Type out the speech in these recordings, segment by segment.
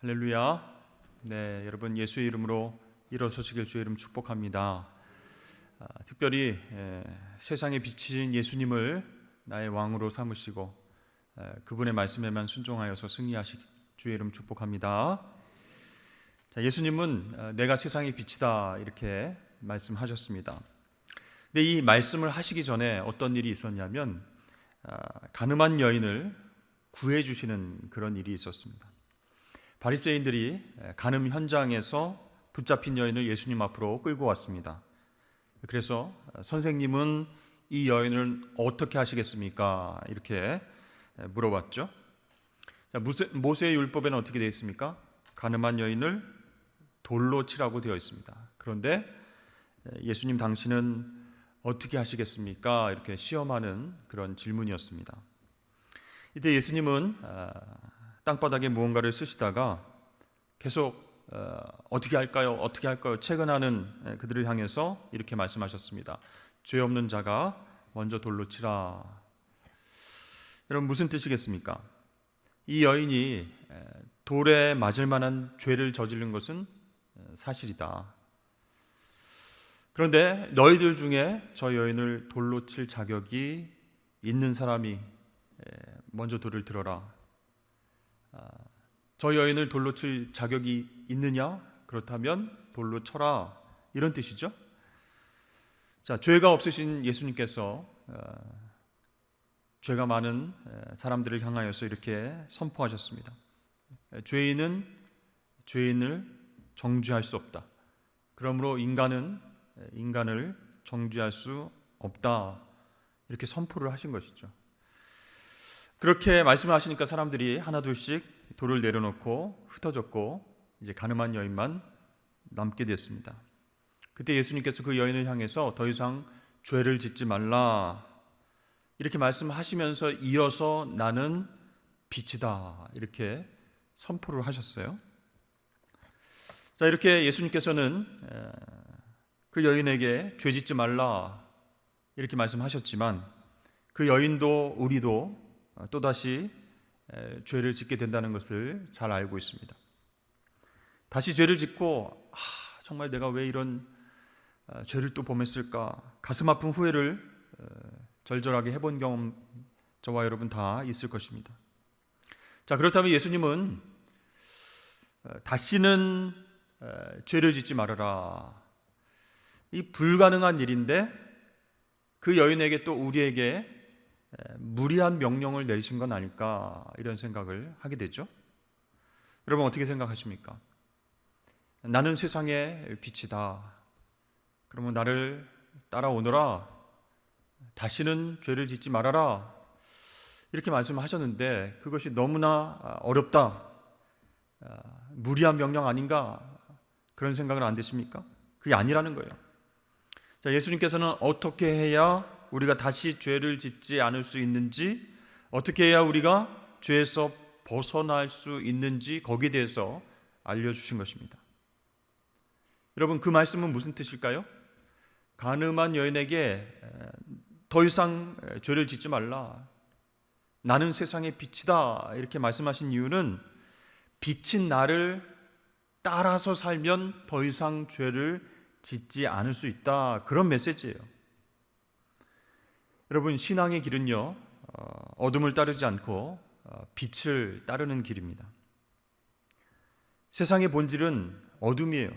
할렐루야. 네, 여러분 예수의 이름으로 일어서시길 주의 이름 축복합니다. 특별히 세상에 비치신 예수님을 나의 왕으로 삼으시고 그분의 말씀에만 순종하여서 승리하시 주의 이름 축복합니다. 자, 예수님은 내가 세상의 빛이다 이렇게 말씀하셨습니다. 근데 이 말씀을 하시기 전에 어떤 일이 있었냐면 가늠한 여인을 구해 주시는 그런 일이 있었습니다. 바리새인들이 간음 현장에서 붙잡힌 여인을 예수님 앞으로 끌고 왔습니다. 그래서 선생님은 이 여인을 어떻게 하시겠습니까? 이렇게 물어봤죠. 자, 모세의 율법에는 어떻게 되어 있습니까? 간음한 여인을 돌로 치라고 되어 있습니다. 그런데 예수님 당신은 어떻게 하시겠습니까? 이렇게 시험하는 그런 질문이었습니다. 이때 예수님은 땅바닥에 무언가를 쓰시다가 계속 어떻게 할까요? 어떻게 할까요? 채근하는 그들을 향해서 이렇게 말씀하셨습니다. 죄 없는 자가 먼저 돌로 치라. 여러분 무슨 뜻이겠습니까? 이 여인이 돌에 맞을 만한 죄를 저지른 것은 사실이다. 그런데 너희들 중에 저 여인을 돌로 칠 자격이 있는 사람이 먼저 돌을 들어라. 저 여인을 돌로 칠 자격이 있느냐? 그렇다면 돌로 쳐라. 이런 뜻이죠. 자, 죄가 없으신 예수님께서 죄가 많은 사람들을 향하여서 이렇게 선포하셨습니다. 죄인은 죄인을 정죄할 수 없다. 그러므로 인간을 정죄할 수 없다. 이렇게 선포를 하신 것이죠. 그렇게 말씀을 하시니까 사람들이 하나둘씩 돌을 내려놓고 흩어졌고 이제 간음한 여인만 남게 됐습니다. 그때 예수님께서 그 여인을 향해서 더 이상 죄를 짓지 말라 이렇게 말씀하시면서 이어서 나는 빛이다 이렇게 선포를 하셨어요. 자, 이렇게 예수님께서는 그 여인에게 죄 짓지 말라 이렇게 말씀하셨지만 그 여인도 우리도 또다시 죄를 짓게 된다는 것을 잘 알고 있습니다. 다시 죄를 짓고 정말 내가 왜 이런 죄를 또 범했을까 가슴 아픈 후회를 절절하게 해본 경험 저와 여러분 다 있을 것입니다. 자, 그렇다면 예수님은 다시는 죄를 짓지 말아라 이 불가능한 일인데 그 여인에게 또 우리에게 무리한 명령을 내리신 건 아닐까 이런 생각을 하게 되죠. 여러분 어떻게 생각하십니까? 나는 세상의 빛이다. 그러면 나를 따라오너라. 다시는 죄를 짓지 말아라. 이렇게 말씀하셨는데 그것이 너무나 어렵다. 무리한 명령 아닌가 그런 생각은 안 드십니까? 그게 아니라는 거예요. 자, 예수님께서는 어떻게 해야 우리가 다시 죄를 짓지 않을 수 있는지 어떻게 해야 우리가 죄에서 벗어날 수 있는지 거기에 대해서 알려주신 것입니다. 여러분 그 말씀은 무슨 뜻일까요? 간음한 여인에게 더 이상 죄를 짓지 말라. 나는 세상의 빛이다 이렇게 말씀하신 이유는 빛인 나를 따라서 살면 더 이상 죄를 짓지 않을 수 있다 그런 메시지예요. 여러분 신앙의 길은요 어둠을 따르지 않고 빛을 따르는 길입니다. 세상의 본질은 어둠이에요.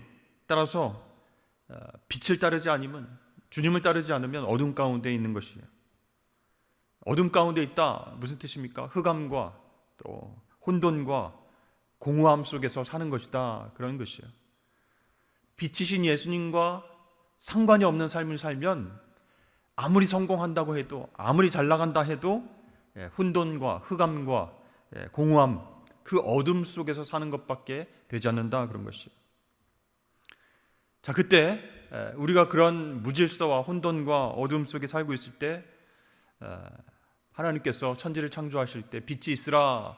따라서 빛을 따르지 않으면 주님을 따르지 않으면 어둠 가운데 있는 것이에요. 어둠 가운데 있다 무슨 뜻입니까? 흑암과 또 혼돈과 공허함 속에서 사는 것이다 그런 것이에요. 빛이신 예수님과 상관이 없는 삶을 살면 아무리 성공한다고 해도 아무리 잘 나간다 해도 혼돈과 흑암과 공허함 그 어둠 속에서 사는 것밖에 되지 않는다 그런 것이에요. 자, 그때 우리가 그런 무질서와 혼돈과 어둠 속에 살고 있을 때 하나님께서 천지를 창조하실 때 빛이 있으라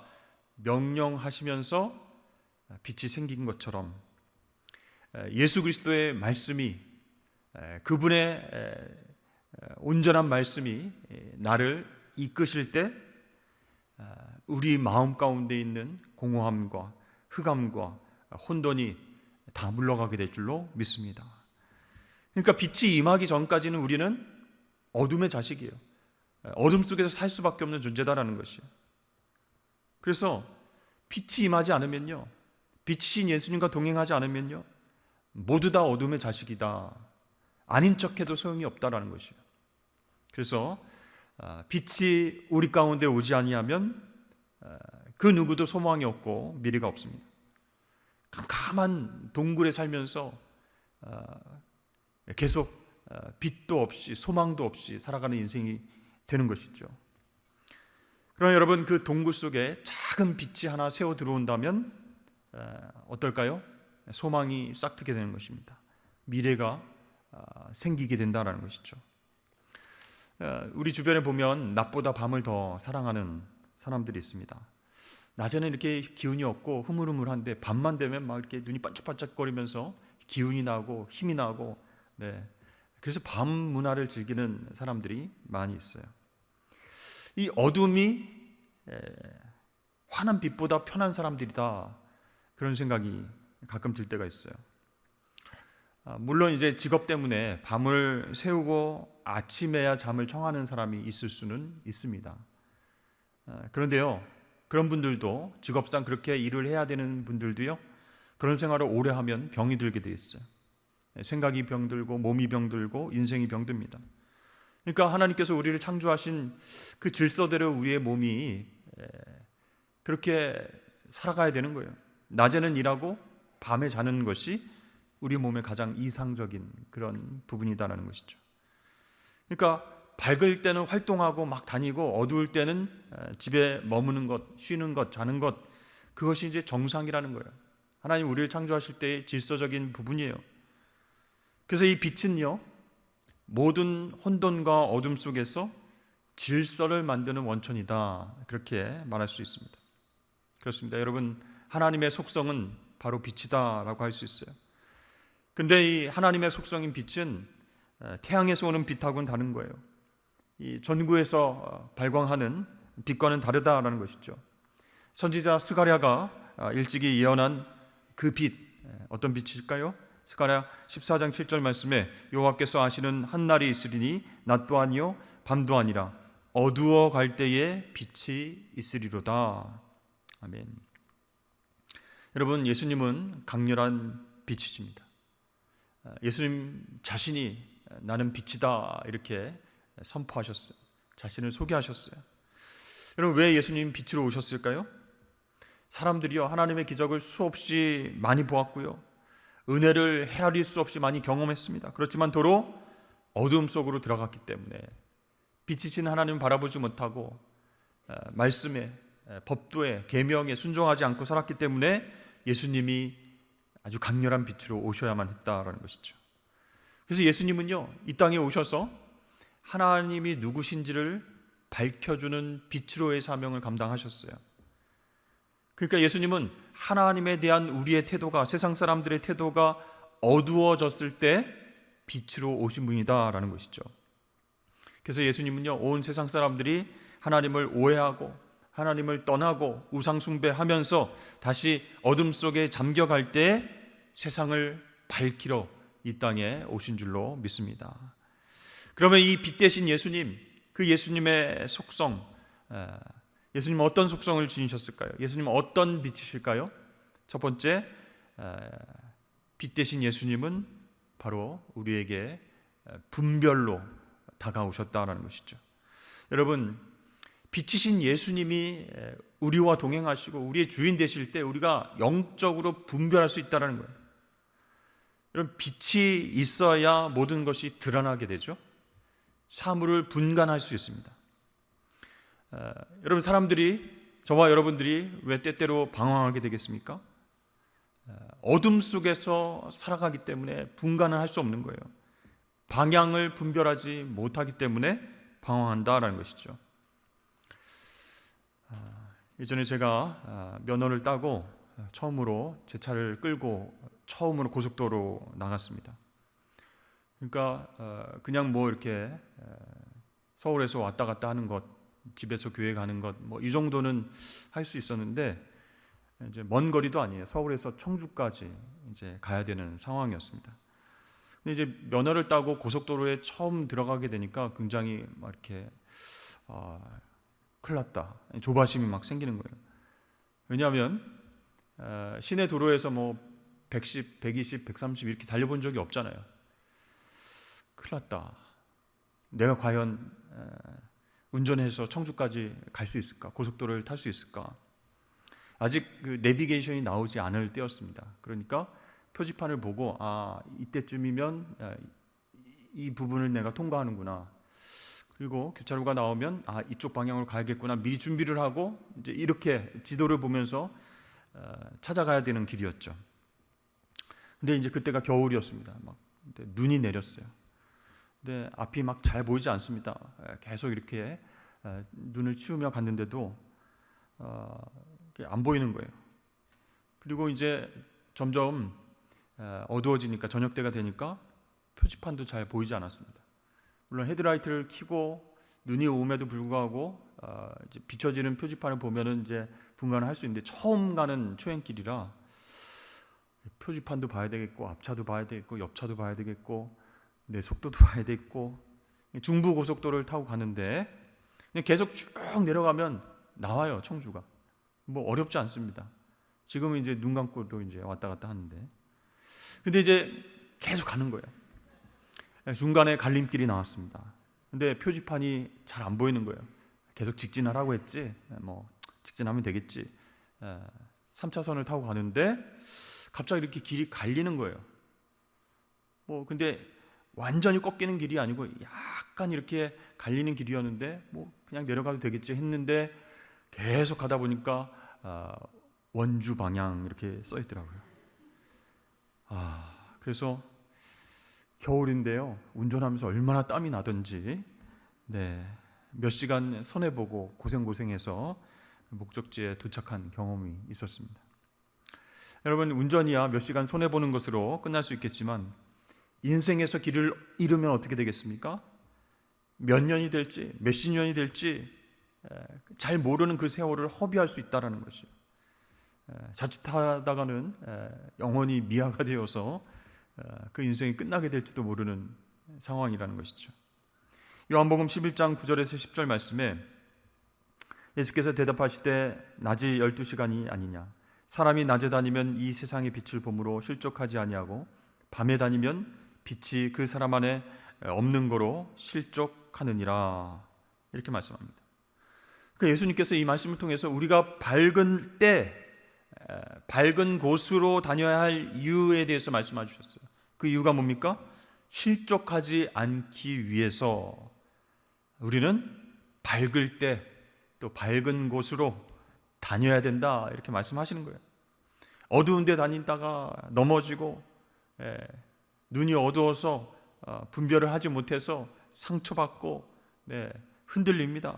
명령하시면서 빛이 생긴 것처럼 예수 그리스도의 말씀이 그분의 온전한 말씀이 나를 이끄실 때 우리 마음 가운데 있는 공허함과 흑암과 혼돈이 다 물러가게 될 줄로 믿습니다. 그러니까 빛이 임하기 전까지는 우리는 어둠의 자식이에요. 어둠 속에서 살 수밖에 없는 존재다라는 것이에요. 그래서 빛이 임하지 않으면요, 빛이신 예수님과 동행하지 않으면요, 모두 다 어둠의 자식이다, 아닌 척해도 소용이 없다라는 것이에요. 그래서 빛이 우리 가운데 오지 아니하면 그 누구도 소망이 없고 미래가 없습니다. 캄캄한 동굴에 살면서 계속 빛도 없이 소망도 없이 살아가는 인생이 되는 것이죠. 그러나 여러분, 그 동굴 속에 작은 빛이 하나 새어 들어온다면 어떨까요? 소망이 싹트게 되는 것입니다. 미래가 생기게 된다는 것이죠. 우리 주변에 보면 낮보다 밤을 더 사랑하는 사람들이 있습니다. 낮에는 이렇게 기운이 없고 흐물흐물한데 밤만 되면 막 이렇게 눈이 반짝반짝거리면서 기운이 나고 힘이 나고, 그래서 밤 문화를 즐기는 사람들이 많이 있어요. 이 어둠이 환한 빛보다 편한 사람들이다, 그런 생각이 가끔 들 때가 있어요. 물론 이제 직업 때문에 밤을 새우고 아침에야 잠을 청하는 사람이 있을 수는 있습니다. 그런데요, 그런 분들도 직업상 그렇게 일을 해야 되는 분들도요, 그런 생활을 오래 하면 병이 들게 돼 있어요. 생각이 병들고 몸이 병들고 인생이 병듭니다. 그러니까 하나님께서 우리를 창조하신 그 질서대로 우리의 몸이 그렇게 살아가야 되는 거예요. 낮에는 일하고 밤에 자는 것이 우리 몸의 가장 이상적인 그런 부분이다라는 것이죠. 그러니까 밝을 때는 활동하고 막 다니고 어두울 때는 집에 머무는 것, 쉬는 것, 자는 것, 그것이 이제 정상이라는 거예요. 하나님 우리를 창조하실 때의 질서적인 부분이에요. 그래서 이 빛은요, 모든 혼돈과 어둠 속에서 질서를 만드는 원천이다, 그렇게 말할 수 있습니다. 그렇습니다. 여러분, 하나님의 속성은 바로 빛이다라고 할 수 있어요. 근데 이 하나님의 속성인 빛은 태양에서 오는 빛하고는 다른 거예요. 이 전구에서 발광하는 빛과는 다르다라는 것이죠. 선지자 스가랴가 일찍이 예언한 그 빛, 어떤 빛일까요? 스가랴 14장 7절 말씀에 여호와께서 아시는 한날이 있으리니 낮도 아니요 밤도 아니라 어두워 갈 때에 빛이 있으리로다. 아멘. 여러분, 예수님은 강렬한 빛이십니다. 예수님 자신이 나는 빛이다, 이렇게 선포하셨어요. 자신을 소개하셨어요. 여러분, 왜 예수님 빛으로 오셨을까요? 사람들이요, 하나님의 기적을 수없이 많이 보았고요, 은혜를 헤아릴 수 없이 많이 경험했습니다. 그렇지만 도로 어두움 속으로 들어갔기 때문에, 빛이신 하나님을 바라보지 못하고 말씀에, 법도에, 계명에 순종하지 않고 살았기 때문에 예수님이 아주 강렬한 빛으로 오셔야만 했다라는 것이죠. 그래서 예수님은요, 이 땅에 오셔서 하나님이 누구신지를 밝혀주는 빛으로의 사명을 감당하셨어요. 그러니까 예수님은 하나님에 대한 우리의 태도가, 세상 사람들의 태도가 어두워졌을 때 빛으로 오신 분이다라는 것이죠. 그래서 예수님은요, 온 세상 사람들이 하나님을 오해하고 하나님을 떠나고 우상숭배하면서 다시 어둠 속에 잠겨갈 때 세상을 밝히러 이 땅에 오신 줄로 믿습니다. 그러면 이 빛 대신 예수님, 그 예수님의 속성, 예수님은 어떤 속성을 지니셨을까요? 예수님은 어떤 빛이실까요? 첫 번째, 빛 대신 예수님은 바로 우리에게 분별로 다가오셨다는 것이죠. 여러분, 빛이신 예수님이 우리와 동행하시고 우리의 주인 되실 때 우리가 영적으로 분별할 수 있다는 거예요. 여러분, 빛이 있어야 모든 것이 드러나게 되죠. 사물을 분간할 수 있습니다. 여러분, 사람들이, 저와 여러분들이 왜 때때로 방황하게 되겠습니까? 어둠 속에서 살아가기 때문에 분간을 할 수 없는 거예요. 방향을 분별하지 못하기 때문에 방황한다라는 것이죠. 예전에 제가 면허를 따고 처음으로 제 차를 끌고 처음으로 고속도로 나갔습니다. 그러니까 그냥 뭐 이렇게 서울에서 왔다 갔다 하는 것, 집에서 교회 가는 것, 뭐 이 정도는 할 수 있었는데 이제 먼 거리도 아니에요. 서울에서 청주까지 이제 가야 되는 상황이었습니다. 근데 이제 면허를 따고 고속도로에 처음 들어가게 되니까 굉장히 막 이렇게 큰일 났다, 조바심이 막 생기는 거예요. 왜냐하면 시내 도로에서 뭐 110, 120, 130 이렇게 달려본 적이 없잖아요. 큰일 났다. 내가 과연 운전해서 청주까지 갈 수 있을까? 고속도로를 탈 수 있을까? 아직 그 내비게이션이 나오지 않을 때였습니다. 그러니까 표지판을 보고 이때쯤이면 이 부분을 내가 통과하는구나. 그리고 교차로가 나오면 이쪽 방향으로 가야겠구나. 미리 준비를 하고 이제 이렇게 지도를 보면서 찾아가야 되는 길이었죠. 근데 이제 그때가 겨울이었습니다. 막 눈이 내렸어요. 근데 앞이 막 잘 보이지 않습니다. 계속 이렇게 눈을 치우며 갔는데도 안 보이는 거예요. 그리고 이제 점점 어두워지니까, 저녁 때가 되니까 표지판도 잘 보이지 않았습니다. 물론 헤드라이트를 켜고 눈이 오음에도 불구하고 이제 비춰지는 표지판을 보면은 이제 분간을 할 수 있는데, 처음 가는 초행길이라 표지판도 봐야 되겠고, 앞차도 봐야 되겠고, 옆차도 봐야 되겠고, 내 속도도 봐야 되겠고, 중부 고속도로를 타고 가는데 계속 쭉 내려가면 나와요, 청주가. 뭐 어렵지 않습니다. 지금은 이제 눈 감고도 이제 왔다 갔다 하는데, 근데 이제 계속 가는 거예요. 중간에 갈림길이 나왔습니다. 근데 표지판이 잘 안 보이는 거예요. 계속 직진하라고 했지, 뭐 직진하면 되겠지. 3차선을 타고 가는데 갑자기 이렇게 길이 갈리는 거예요. 뭐 근데 완전히 꺾이는 길이 아니고 약간 이렇게 갈리는 길이었는데 뭐 그냥 내려가도 되겠지 했는데, 계속 가다 보니까 원주 방향 이렇게 써 있더라고요. 그래서 겨울인데요, 운전하면서 얼마나 땀이 나던지 몇 시간 손해보고 고생해서 목적지에 도착한 경험이 있었습니다. 여러분, 운전이야 몇 시간 손해보는 것으로 끝날 수 있겠지만, 인생에서 길을 잃으면 어떻게 되겠습니까? 몇 년이 될지, 몇십 년이 될지 잘 모르는 그 세월을 허비할 수 있다는 것이죠. 자칫하다가는 영원히 미아가 되어서 그 인생이 끝나게 될지도 모르는 상황이라는 것이죠. 요한복음 11장 9절에서 10절 말씀에 예수께서 대답하시되 낮이 12시간이 아니냐, 사람이 낮에 다니면 이 세상의 빛을 보므로 실족하지 아니하고 밤에 다니면 빛이 그 사람 안에 없는 거로 실족하느니라, 이렇게 말씀합니다. 그러니까 예수님께서 이 말씀을 통해서 우리가 밝은 때, 밝은 곳으로 다녀야 할 이유에 대해서 말씀해 주셨어요. 그 이유가 뭡니까? 실족하지 않기 위해서 우리는 밝을 때 또 밝은 곳으로 다녀야 된다, 이렇게 말씀하시는 거예요. 어두운 데 다니다가 넘어지고 눈이 어두워서 분별을 하지 못해서 상처받고 흔들립니다.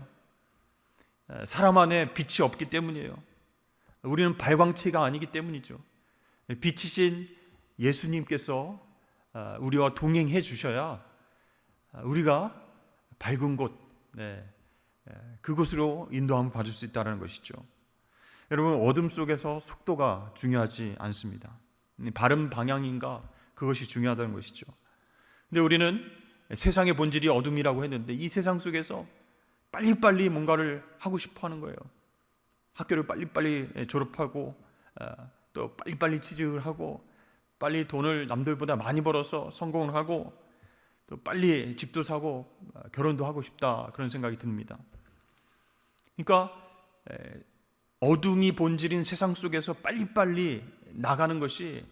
사람 안에 빛이 없기 때문이에요. 우리는 발광체가 아니기 때문이죠. 빛이신 예수님께서 우리와 동행해 주셔야 우리가 밝은 곳, 그곳으로 인도함을 받을 수 있다는 것이죠. 여러분, 어둠 속에서 속도가 중요하지 않습니다. 바른 방향인가, 그것이 중요하다는 것이죠. 근데 우리는 세상의 본질이 어둠이라고 했는데, 이 세상 속에서 빨리빨리 뭔가를 하고 싶어 하는 거예요. 학교를 빨리빨리 졸업하고 또 빨리빨리 취직을 하고, 빨리 돈을 남들보다 많이 벌어서 성공을 하고, 또 빨리 집도 사고 결혼도 하고 싶다, 그런 생각이 듭니다. 그러니까 어둠이 본질인 세상 속에서 빨리빨리 나가는 것이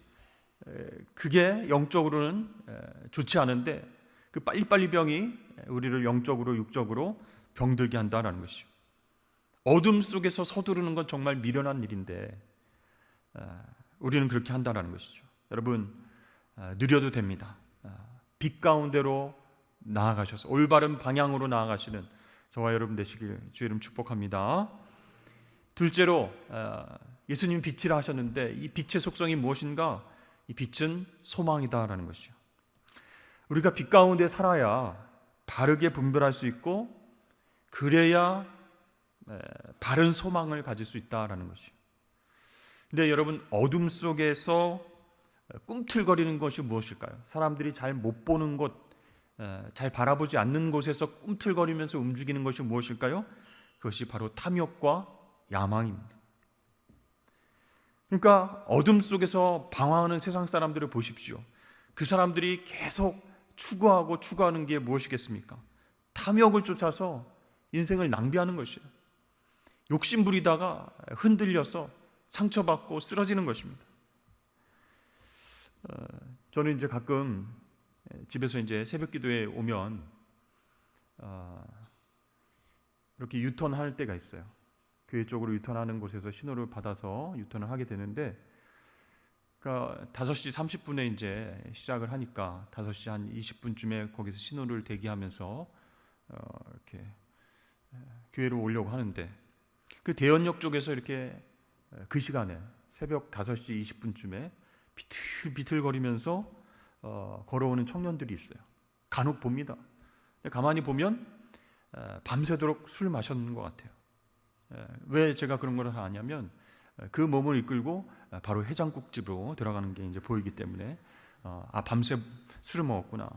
그게 영적으로는 좋지 않은데, 그 빨리빨리 병이 우리를 영적으로 육적으로 병들게 한다는 것이죠. 어둠 속에서 서두르는 건 정말 미련한 일인데 우리는 그렇게 한다는 것이죠. 여러분, 느려도 됩니다. 빛 가운데로 나아가셔서 올바른 방향으로 나아가시는 저와 여러분 되시길 주의 이름 축복합니다. 둘째로, 예수님 빛이라 하셨는데 이 빛의 속성이 무엇인가? 이 빛은 소망이다라는 것이죠. 우리가 빛 가운데 살아야 바르게 분별할 수 있고, 그래야 바른 소망을 가질 수 있다라는 것이죠. 근데 여러분, 어둠 속에서 꿈틀거리는 것이 무엇일까요? 사람들이 잘 못 보는 곳, 잘 바라보지 않는 곳에서 꿈틀거리면서 움직이는 것이 무엇일까요? 그것이 바로 탐욕과 야망입니다. 그러니까 어둠 속에서 방황하는 세상 사람들을 보십시오. 그 사람들이 계속 추구하는 게 무엇이겠습니까? 탐욕을 쫓아서 인생을 낭비하는 것이에요. 욕심 부리다가 흔들려서 상처받고 쓰러지는 것입니다. 저는 이제 가끔 집에서 이제 새벽 기도에 오면 이렇게 유턴할 때가 있어요. 교회 쪽으로 유턴하는 곳에서 신호를 받아서 유턴을 하게 되는데, 그러니까 5시 30분에 이제 시작을 하니까 5시 한 20분쯤에 거기서 신호를 대기하면서 이렇게 교회로 오려고 하는데, 그 대연역 쪽에서 이렇게 그 시간에 새벽 5시 20분쯤에 비틀비틀거리면서 걸어오는 청년들이 있어요. 간혹 봅니다. 가만히 보면 밤새도록 술 마셨는 것 같아요. 왜 제가 그런 걸 아냐면, 그 몸을 이끌고 바로 해장국집으로 들어가는 게 이제 보이기 때문에 밤새 술을 먹었구나.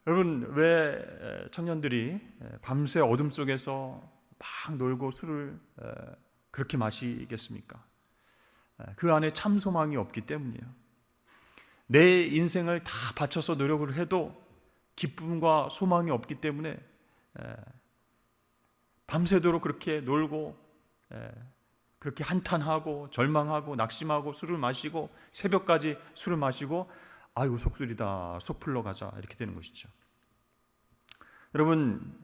여러분, 왜 청년들이 밤새 어둠 속에서 막 놀고 술을 그렇게 마시겠습니까? 그 안에 참 소망이 없기 때문이에요. 내 인생을 다 바쳐서 노력을 해도 기쁨과 소망이 없기 때문에 밤새도록 그렇게 놀고 그렇게 한탄하고 절망하고 낙심하고 술을 마시고 새벽까지 술을 마시고, 아이고 속쓰리다, 속 풀러 가자, 이렇게 되는 것이죠. 여러분,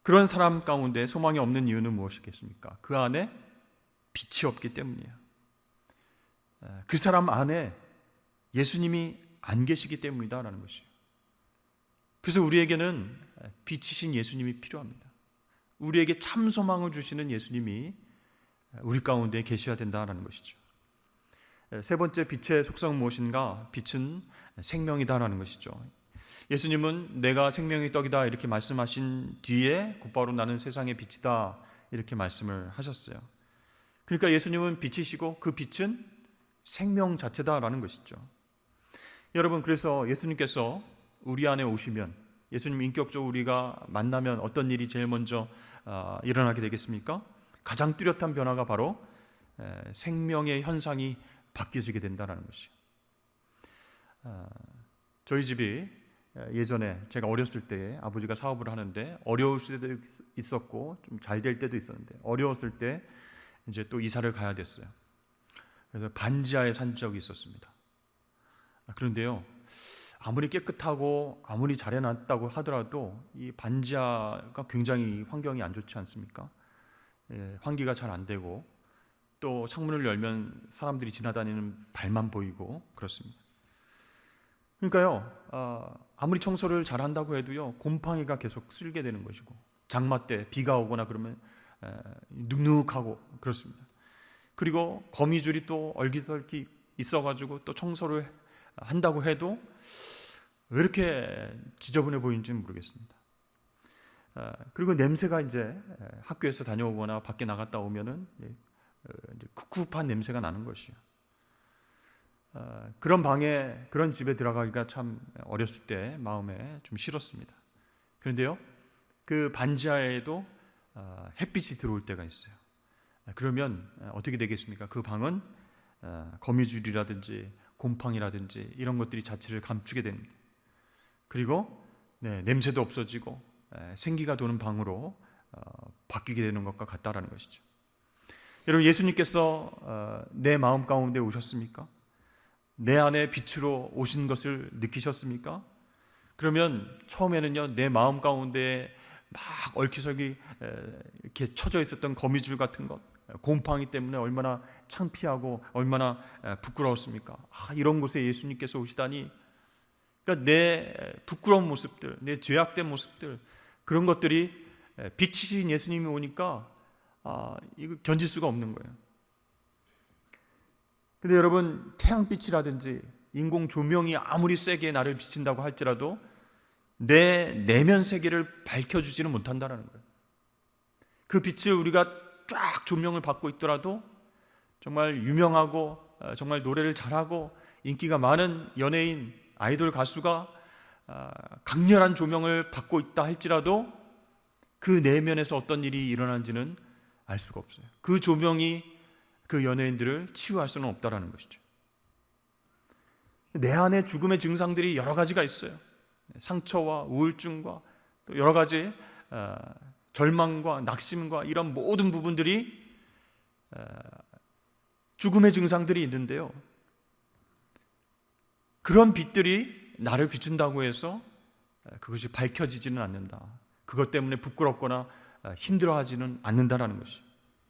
그런 사람 가운데 소망이 없는 이유는 무엇이겠습니까? 그 안에 빛이 없기 때문이에요. 그 사람 안에 예수님이 안 계시기 때문이다라는 것이에요. 그래서 우리에게는 빛이신 예수님이 필요합니다. 우리에게 참 소망을 주시는 예수님이 우리 가운데 계셔야 된다는 것이죠. 세 번째, 빛의 속성은 무엇인가? 빛은 생명이다라는 것이죠. 예수님은 내가 생명의 떡이다 이렇게 말씀하신 뒤에 곧바로 나는 세상의 빛이다 이렇게 말씀을 하셨어요. 그러니까 예수님은 빛이시고 그 빛은 생명 자체다라는 것이죠. 여러분, 그래서 예수님께서 우리 안에 오시면, 예수님 인격적으로 우리가 만나면 어떤 일이 제일 먼저 일어나게 되겠습니까? 가장 뚜렷한 변화가 바로 생명의 현상이 바뀌어지게 된다는 것이죠. 저희 집이 예전에 제가 어렸을 때 아버지가 사업을 하는데 어려울 때도 있었고 좀 잘 될 때도 있었는데, 어려웠을 때 이제 또 이사를 가야 됐어요. 그래서 반지하에 산 적이 있었습니다. 그런데요, 아무리 깨끗하고 아무리 잘 해놨다고 하더라도 이 반지하가 굉장히 환경이 안 좋지 않습니까? 환기가 잘 안 되고, 또 창문을 열면 사람들이 지나다니는 발만 보이고 그렇습니다. 그러니까요, 아무리 청소를 잘 한다고 해도요, 곰팡이가 계속 쓸게 되는 것이고, 장마 때 비가 오거나 그러면 눅눅하고 그렇습니다. 그리고 거미줄이 또 얼기설기 있어가지고 또 청소를 한다고 해도 왜 이렇게 지저분해 보이는지는 모르겠습니다. 그리고 냄새가 이제 학교에서 다녀오거나 밖에 나갔다 오면은 이제 꿉꿉한 냄새가 나는 것이에요. 그런 방에, 그런 집에 들어가기가 참 어렸을 때 마음에 좀 싫었습니다. 그런데요, 그 반지하에도 햇빛이 들어올 때가 있어요. 그러면 어떻게 되겠습니까? 그 방은 거미줄이라든지 곰팡이라든지 이런 것들이 자취를 감추게 됩니다. 그리고 냄새도 없어지고 생기가 도는 방으로 바뀌게 되는 것과 같다라는 것이죠. 여러분, 예수님께서 내 마음 가운데 오셨습니까? 내 안에 빛으로 오신 것을 느끼셨습니까? 그러면 처음에는요, 내 마음 가운데 막 얼기설기 이렇게 쳐져 있었던 거미줄 같은 것, 곰팡이 때문에 얼마나 창피하고 얼마나 부끄러웠습니까? 이런 곳에 예수님께서 오시다니. 그러니까 내 부끄러운 모습들, 내 죄악된 모습들, 그런 것들이 빛이신 예수님이 오니까 이거 견딜 수가 없는 거예요. 근데 여러분, 태양빛이라든지 인공 조명이 아무리 세게 나를 비친다고 할지라도 내 내면 세계를 밝혀주지는 못한다는 거예요. 그 빛을 우리가 쫙 조명을 받고 있더라도 정말 유명하고 정말 노래를 잘하고 인기가 많은 연예인, 아이돌 가수가 강렬한 조명을 받고 있다 할지라도 그 내면에서 어떤 일이 일어난지는 알 수가 없어요. 그 조명이 그 연예인들을 치유할 수는 없다라는 것이죠. 내 안에 죽음의 증상들이 여러 가지가 있어요. 상처와 우울증과 또 여러 가지 절망과 낙심과 이런 모든 부분들이 죽음의 증상들이 있는데요, 그런 빛들이 나를 비춘다고 해서 그것이 밝혀지지는 않는다. 그것 때문에 부끄럽거나 힘들어하지는 않는다라는 것이죠.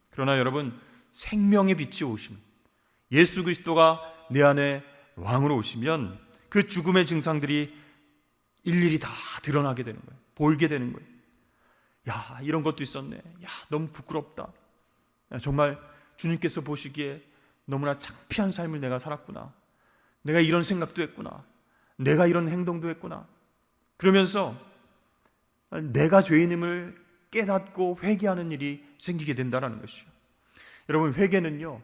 그러나 여러분, 생명의 빛이 오시면, 예수 그리스도가 내 안에 왕으로 오시면 그 죽음의 증상들이 일일이 다 드러나게 되는 거예요. 보이게 되는 거예요. 야, 이런 것도 있었네. 야, 너무 부끄럽다. 정말 주님께서 보시기에 너무나 창피한 삶을 내가 살았구나. 내가 이런 생각도 했구나. 내가 이런 행동도 했구나. 그러면서 내가 죄인임을 깨닫고 회개하는 일이 생기게 된다는 것이죠. 여러분, 회개는요,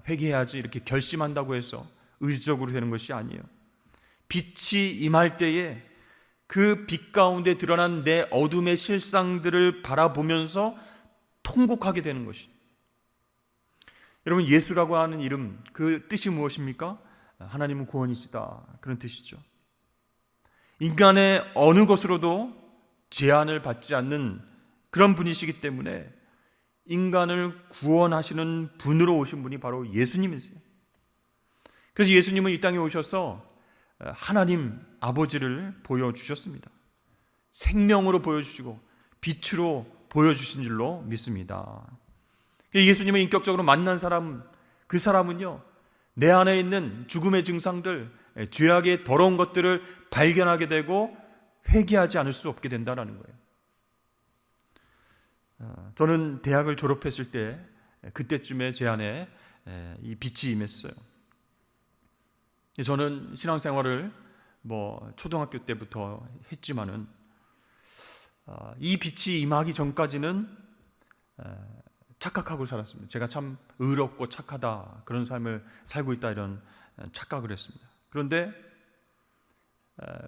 회개해야지 이렇게 결심한다고 해서 의지적으로 되는 것이 아니에요. 빛이 임할 때에 그 빛 가운데 드러난 내 어둠의 실상들을 바라보면서 통곡하게 되는 것이. 여러분, 예수라고 하는 이름, 그 뜻이 무엇입니까? 하나님은 구원이시다, 그런 뜻이죠. 인간의 어느 것으로도 제한을 받지 않는 그런 분이시기 때문에 인간을 구원하시는 분으로 오신 분이 바로 예수님이세요. 그래서 예수님은 이 땅에 오셔서 하나님 아버지를 보여주셨습니다. 생명으로 보여주시고 빛으로 보여주신 줄로 믿습니다. 예수님을 인격적으로 만난 사람, 그 사람은요, 내 안에 있는 죽음의 증상들, 죄악의 더러운 것들을 발견하게 되고 회개하지 않을 수 없게 된다는 거예요. 저는 대학을 졸업했을 때 그때쯤에 제 안에 이 빛이 임했어요. 저는 신앙생활을 초등학교 때부터 했지만은 이 빛이 임하기 전까지는 착각하고 살았습니다. 제가 참 의롭고 착하다, 그런 삶을 살고 있다, 이런 착각을 했습니다. 그런데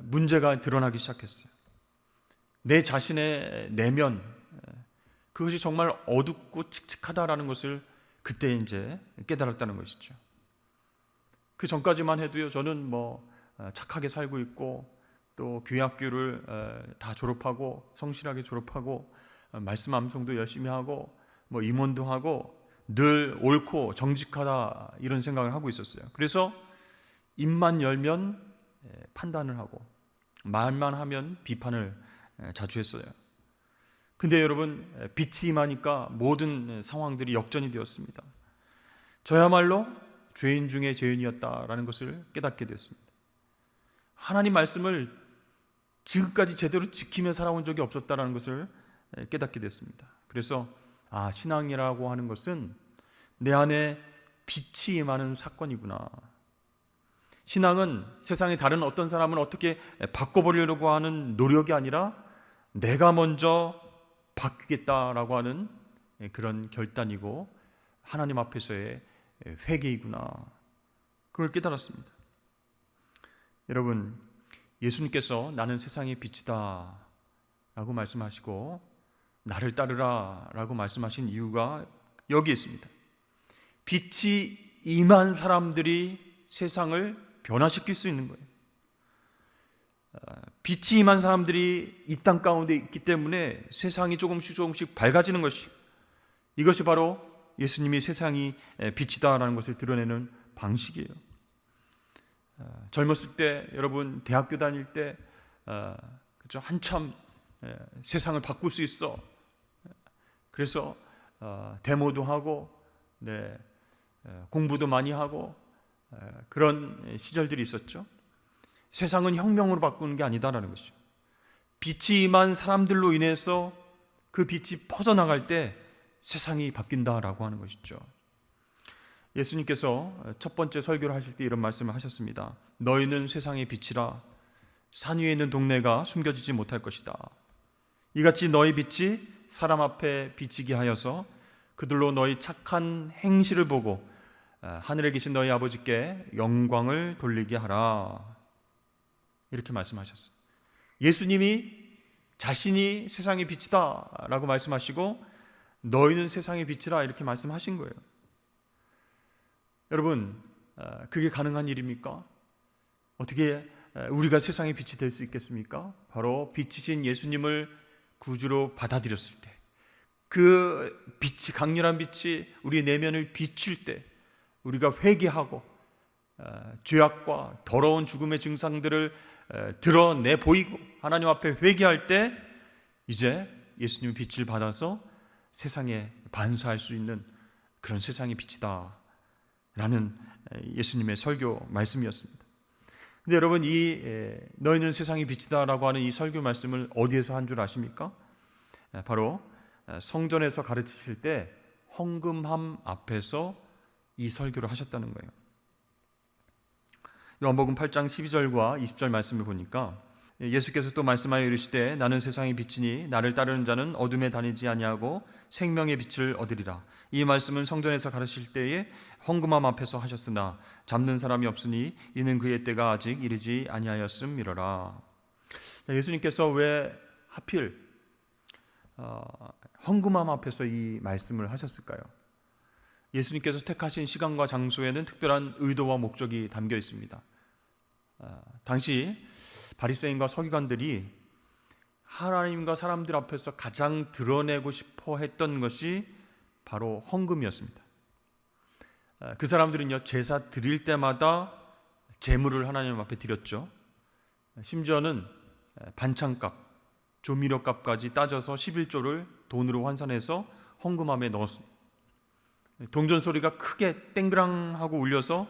문제가 드러나기 시작했어요. 내 자신의 내면, 그것이 정말 어둡고 칙칙하다라는 것을 그때 이제 깨달았다는 것이죠. 그 전까지만 해도요, 저는 착하게 살고 있고 또 교회학교를 다 졸업하고 성실하게 졸업하고 말씀 암송도 열심히 하고 임원도 하고 늘 옳고 정직하다, 이런 생각을 하고 있었어요. 그래서 입만 열면 판단을 하고 말만 하면 비판을 자주 했어요. 근데 여러분, 빛이 임하니까 모든 상황들이 역전이 되었습니다. 저야말로 죄인 중에 죄인이었다라는 것을 깨닫게 됐습니다. 하나님 말씀을 지금까지 제대로 지키며 살아온 적이 없었다라는 것을 깨닫게 됐습니다. 그래서 신앙이라고 하는 것은 내 안에 빛이 임하는 사건이구나. 신앙은 세상의 다른 어떤 사람을 어떻게 바꿔보려고 하는 노력이 아니라 내가 먼저 바뀌겠다라고 하는 그런 결단이고 하나님 앞에서의 회개이구나. 그걸 깨달았습니다. 여러분, 예수님께서 나는 세상의 빛이다 라고 말씀하시고 나를 따르라 라고 말씀하신 이유가 여기 있습니다. 빛이 임한 사람들이 세상을 변화시킬 수 있는 거예요. 빛이 임한 사람들이 이 땅 가운데 있기 때문에 세상이 조금씩 밝아지는 것이, 이것이 바로 예수님이 세상이 빛이다라는 것을 드러내는 방식이에요. 젊었을 때, 여러분 대학교 다닐 때 그렇죠? 한참 세상을 바꿀 수 있어. 그래서 데모도 하고 공부도 많이 하고 그런 시절들이 있었죠. 세상은 혁명으로 바꾸는 게 아니다라는 것이죠. 빛이 임한 사람들로 인해서 그 빛이 퍼져나갈 때 세상이 바뀐다라고 하는 것이죠. 예수님께서 첫 번째 설교를 하실 때 이런 말씀을 하셨습니다. 너희는 세상의 빛이라. 산 위에 있는 동네가 숨겨지지 못할 것이다. 이같이 너희 빛이 사람 앞에 비치게 하여서 그들로 너희 착한 행실을 보고 하늘에 계신 너희 아버지께 영광을 돌리게 하라. 이렇게 말씀하셨어요. 예수님이 자신이 세상의 빛이다 라고 말씀하시고 너희는 세상의 빛이라 이렇게 말씀하신 거예요. 여러분, 그게 가능한 일입니까? 어떻게 우리가 세상의 빛이 될 수 있겠습니까? 바로 빛이신 예수님을 구주로 받아들였을 때, 그 빛이, 강렬한 빛이 우리의 내면을 비출 때, 우리가 회개하고 죄악과 더러운 죽음의 증상들을 드러내 보이고 하나님 앞에 회개할 때, 이제 예수님의 빛을 받아서 세상에 반사할 수 있는 그런 세상의 빛이다 라는 예수님의 설교 말씀이었습니다. 근데 여러분, 이 너희는 세상의 빛이다 라고 하는 이 설교 말씀을 어디에서 한 줄 아십니까? 바로 성전에서 가르치실 때 헌금함 앞에서 이 설교를 하셨다는 거예요. 요한복음 8장 12절과 20절 말씀을 보니까 예수께서 또 말씀하여 이르시되 나는 세상의 빛이니 나를 따르는 자는 어둠에 다니지 아니하고 생명의 빛을 얻으리라. 이 말씀은 성전에서 가르칠 때에 헌금함 앞에서 하셨으나 잡는 사람이 없으니 이는 그의 때가 아직 이르지 아니하였음이로라. 예수님께서 왜 하필 헌금함 앞에서 이 말씀을 하셨을까요? 예수님께서 택하신 시간과 장소에는 특별한 의도와 목적이 담겨 있습니다. 당시 바리새인과 서기관들이 하나님과 사람들 앞에서 가장 드러내고 싶어 했던 것이 바로 헌금이었습니다. 그 사람들은요, 제사 드릴 때마다 제물을 하나님 앞에 드렸죠. 심지어는 반찬값, 조미료값까지 따져서 11조를 돈으로 환산해서 헌금함에 넣었습니다. 동전 소리가 크게 땡그랑 하고 울려서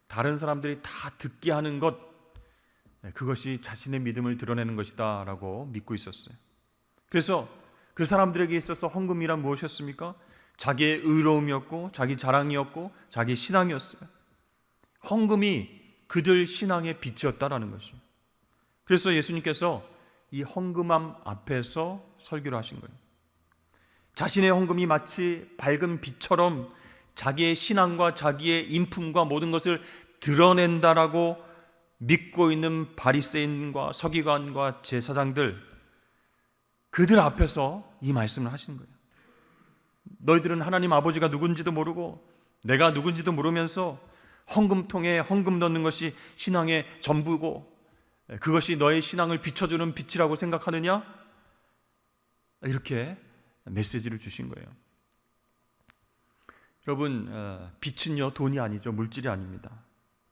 다른 사람들이 다 듣게 하는 것, 그것이 자신의 믿음을 드러내는 것이다 라고 믿고 있었어요. 그래서 그 사람들에게 있어서 헌금이란 무엇이었습니까? 자기의 의로움이었고 자기 자랑이었고 자기 신앙이었어요. 헌금이 그들 신앙의 빛이었다라는 것이에요. 그래서 예수님께서 이 헌금함 앞에서 설교를 하신 거예요. 자신의 헌금이 마치 밝은 빛처럼 자기의 신앙과 자기의 인품과 모든 것을 드러낸다라고 믿고 있는 바리새인과 서기관과 제사장들, 그들 앞에서 이 말씀을 하시는 거예요. 너희들은 하나님 아버지가 누군지도 모르고 내가 누군지도 모르면서 헌금통에 헌금 넣는 것이 신앙의 전부고 그것이 너의 신앙을 비춰주는 빛이라고 생각하느냐? 이렇게 메시지를 주신 거예요. 여러분, 빛은요 돈이 아니죠. 물질이 아닙니다.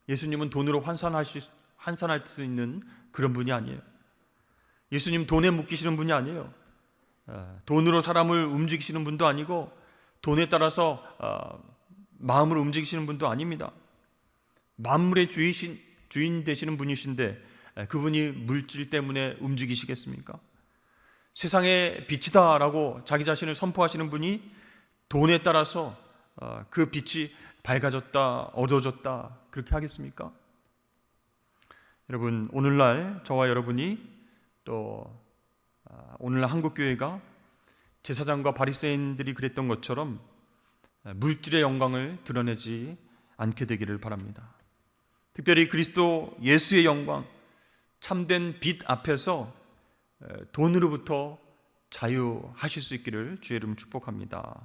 예수님은 돈으로 환산할 수 있는 그런 분이 아니에요. 예수님 돈에 묶이시는 분이 아니에요. 돈으로 사람을 움직이시는 분도 아니고 돈에 따라서 마음을 움직이시는 분도 아닙니다. 만물의 주인 되시는 분이신데 그분이 물질 때문에 움직이시겠습니까? 세상의 빛이다라고 자기 자신을 선포하시는 분이 돈에 따라서 그 빛이 밝아졌다, 어두워졌다 그렇게 하겠습니까? 여러분, 오늘날 저와 여러분이 또 오늘날 한국교회가 제사장과 바리새인들이 그랬던 것처럼 물질의 영광을 드러내지 않게 되기를 바랍니다. 특별히 그리스도 예수의 영광, 참된 빛 앞에서 돈으로부터 자유하실 수 있기를 주의 이름 축복합니다.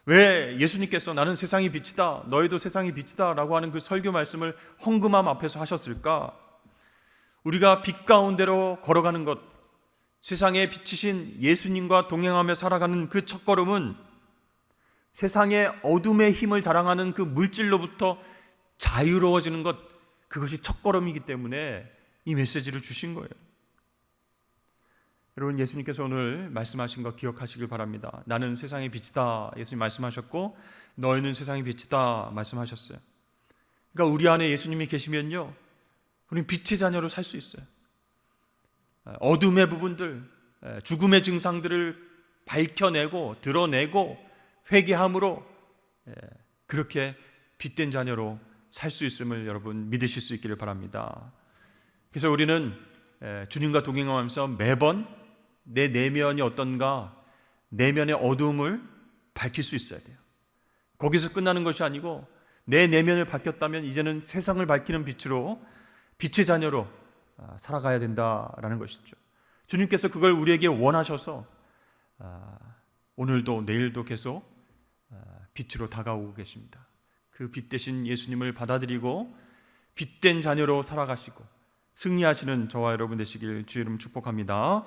왜 예수님께서 나는 세상의 빛이다, 너희도 세상의 빛이다 라고 하는 그 설교 말씀을 헌금함 앞에서 하셨을까? 우리가 빛 가운데로 걸어가는 것, 세상에 비치신 예수님과 동행하며 살아가는 그 첫걸음은 세상의 어둠의 힘을 자랑하는 그 물질로부터 자유로워지는 것, 그것이 첫걸음이기 때문에 이 메시지를 주신 거예요. 여러분, 예수님께서 오늘 말씀하신 거 기억하시길 바랍니다. 나는 세상의 빛이다 예수님 말씀하셨고 너희는 세상의 빛이다 말씀하셨어요. 그러니까 우리 안에 예수님이 계시면요, 우리는 빛의 자녀로 살 수 있어요. 어둠의 부분들, 죽음의 증상들을 밝혀내고 드러내고 회개함으로 그렇게 빛된 자녀로 살 수 있음을 여러분 믿으실 수 있기를 바랍니다. 그래서 우리는 주님과 동행하면서 매번 내 내면이 어떤가, 내면의 어두움을 밝힐 수 있어야 돼요. 거기서 끝나는 것이 아니고 내 내면을 바뀌었다면 이제는 세상을 밝히는 빛으로, 빛의 자녀로 살아가야 된다라는 것이죠. 주님께서 그걸 우리에게 원하셔서 오늘도 내일도 계속 빛으로 다가오고 계십니다. 그 빛 대신 예수님을 받아들이고 빛된 자녀로 살아가시고 승리하시는 저와 여러분 되시길 주의 이름 축복합니다.